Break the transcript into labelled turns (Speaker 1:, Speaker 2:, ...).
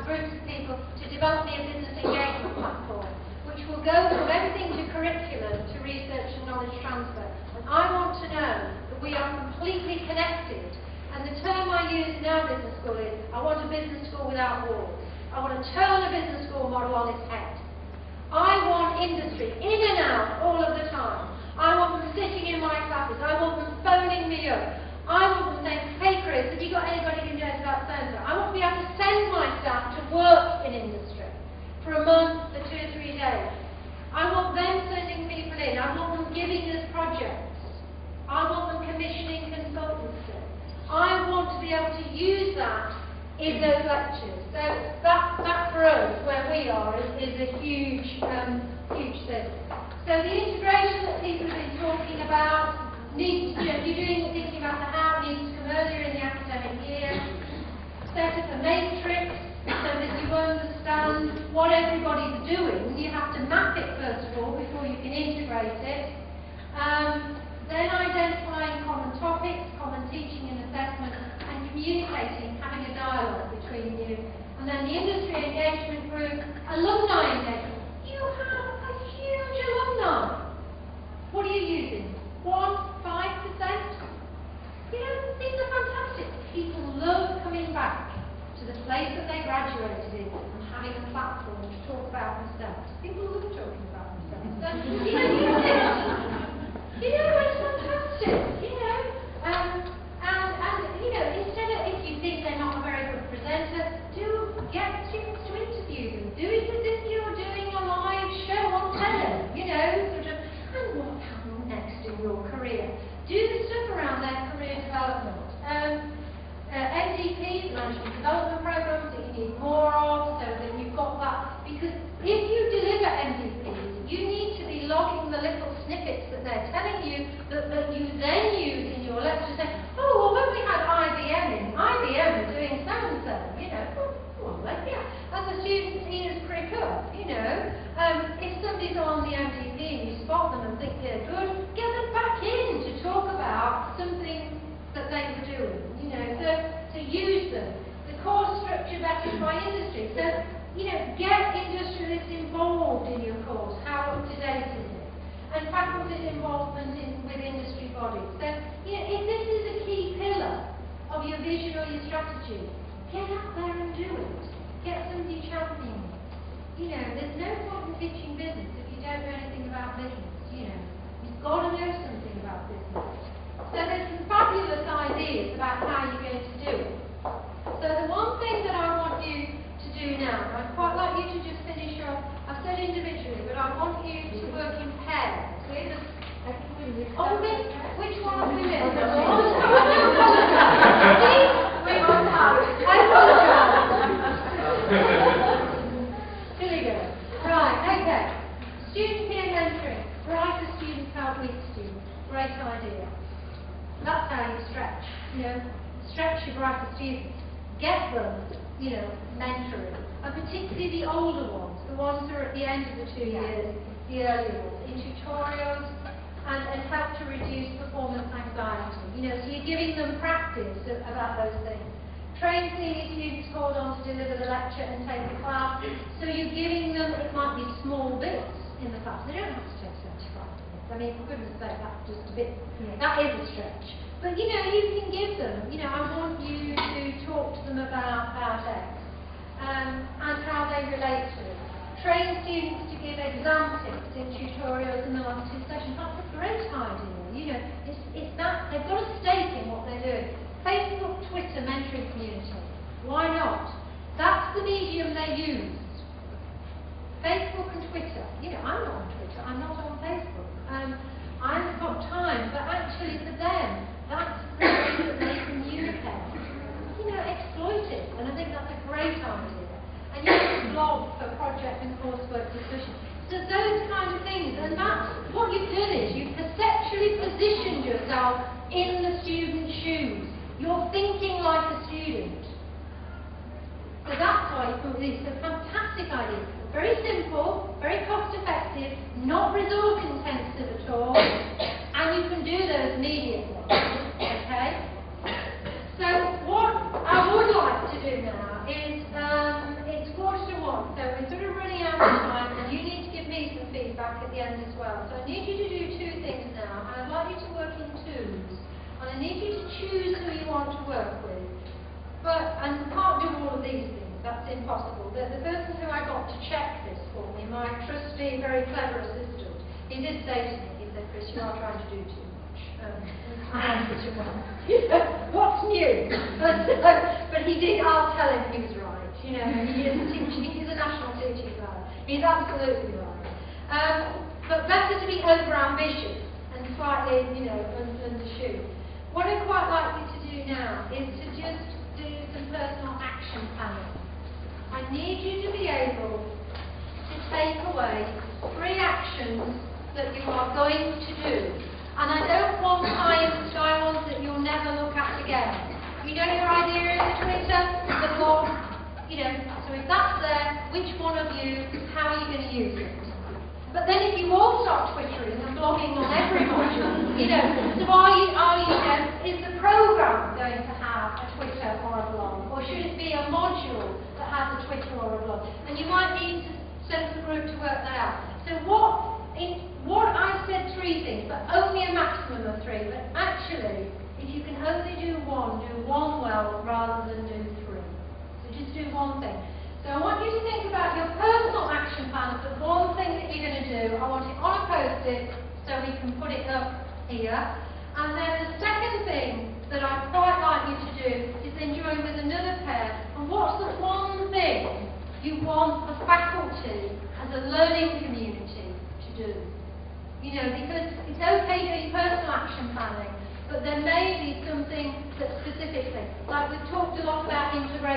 Speaker 1: groups of people to develop me a business engagement platform, which will go from everything to curriculum to research and knowledge transfer. And I want to know that we are completely connected. And the term I use in our business school is, I want a business school without walls. I want to turn a business school model on its head. I want industry in and out all of the time. I want them sitting in my classes. I want them phoning me up. I want them saying, hey Chris, have you got anybody who knows about so-and-so? I want to be able to send my staff to work in industry for a month, for 2 or 3 days. I want them sending people in. I want them giving us projects. I want them commissioning consultancy. I want to be able to use that in those lectures. So that for us, where we are, is a huge, huge thing. So the integration that people have been talking about needs, you're thinking about the how, needs to come earlier in the academic year. Set up a matrix so that you understand what everybody's doing. You have to map it first of all before you can integrate it. Then identifying common topics, common teaching and assessment, and communicating, having a dialogue between you. And then the industry engagement group, alumni engagement. You have a huge alumni. What are you using? 1%, 5%? You know, things are fantastic. People love coming back to the place that they graduated in and having a platform to talk about themselves. People love talking about themselves. So, you know, use it. You know, it's fantastic, you know. And you know, instead of, if you think they're not a very good presenter, do get students to interview them. Do it as if you're doing a live show on telly, you know, sort of, and what happens next in your career. Do the stuff around their career development. MDPs, management development programs, that you need more of, so that you've got that. Because if you deliver MDPs, you need to be logging the little snippets that they're telling you that you then use in your lecture. Say, oh, well, when we had IBM in, IBM was doing so-and-so, you know. Well, yeah. As a student, ears prick up, you know. If somebody's on the MDP and you spot them and think they're good, get them back in to talk about something that they were doing, you know, so to use them. The course structure vetted by industry. So, you know, get industrialists involved in your course. How up to date is it? And faculty's involvement with industry bodies. So, you know, if this is a key pillar of your vision or your strategy, get out there and do it. Get somebody championing it. You know, there's no point in teaching business if you don't know anything about business, you know. You've got to know something about business. So there's some fabulous ideas about how you're going to do it. So the one thing that I want you to do now, I'd quite like you to just finish off, I've said individually, but I want you to work in pairs. Oh, which one have we missed? We won't have. I apologize. Here we go. Right, okay. Student peer mentoring. Brighter students help weak students. Great idea. That's how you stretch, you know, stretch your brighter students. Get them, you know, mentoring. And particularly the older ones, the ones who are at the end of the 2 years, the earlier ones, in tutorials and help to reduce performance anxiety. You know, so you're giving them practice about those things. Train senior students called on to deliver the lecture and take the class. So you're giving them, it might be small bits in the class. They don't have to take 75 minutes. I mean, for goodness sake, that's just a bit, that is a stretch. But, you know, you can give them, you know, I want you to talk to them about X and how they relate to it. Train students to give exam tips in tutorials in the last 2 sessions. That's a great idea. You know, it's that, they've got a stake in what they're doing. Facebook, Twitter, mentoring community. Why not? That's the medium they use. Facebook and Twitter. You know, I'm not on Twitter, I'm not on Facebook. I haven't got time, but actually for them, that's the way that they communicate. You know, exploit it, and I think that's a great idea. And you can blog for project and coursework discussion. So those kind of things, and that's what you've done is you've perceptually positioned yourself in the student's shoes. You're thinking like a student. So that's why you come with these. So fantastic ideas. Very simple, very cost effective, not resource intensive at all, and you can do those immediately. Okay? So what I would like to do now is down the time, and you need to give me some feedback at the end as well. So I need you to do two things now, and I'd like you to work in twos. And I need you to choose who you want to work with. And you can't do all of these things, that's impossible. The person who I got to check this for me, my trusty, very clever assistant, he did say to me, he said, Chris, you are trying to do too much. What's new? But he did, I'll tell him he was right. You know, he is teaching, he's a national teaching guy. He's absolutely right. But better to be over-ambitious and slightly, you know, undershoot. What I'd quite like you to do now is to just do some personal action planning. I need you to be able to take away 3 actions that you are going to do. And I don't want clients, I want that you'll never look at again. You know your idea is the Twitter, the blog, you know, so if that's there, which one of you, how are you going to use it? But then if you all start twittering and blogging on every module, you know, so is the program going to have a Twitter or a blog? Or should it be a module that has a Twitter or a blog? And you might need to send the group to work that out. So what I said 3 things, but only a maximum of 3. But actually, if you can only do one well rather than do 3. So just do one thing. So I want you to think about your personal action plan for one thing that you're going to do. I want it on a post-it so we can put it up here. And then the second thing that I'd quite like you to do is then join with another pair. And what's the one thing you want the faculty as a learning community to do? You know, because it's okay doing personal action planning, but there may be something that specifically, like we've talked a lot about integration.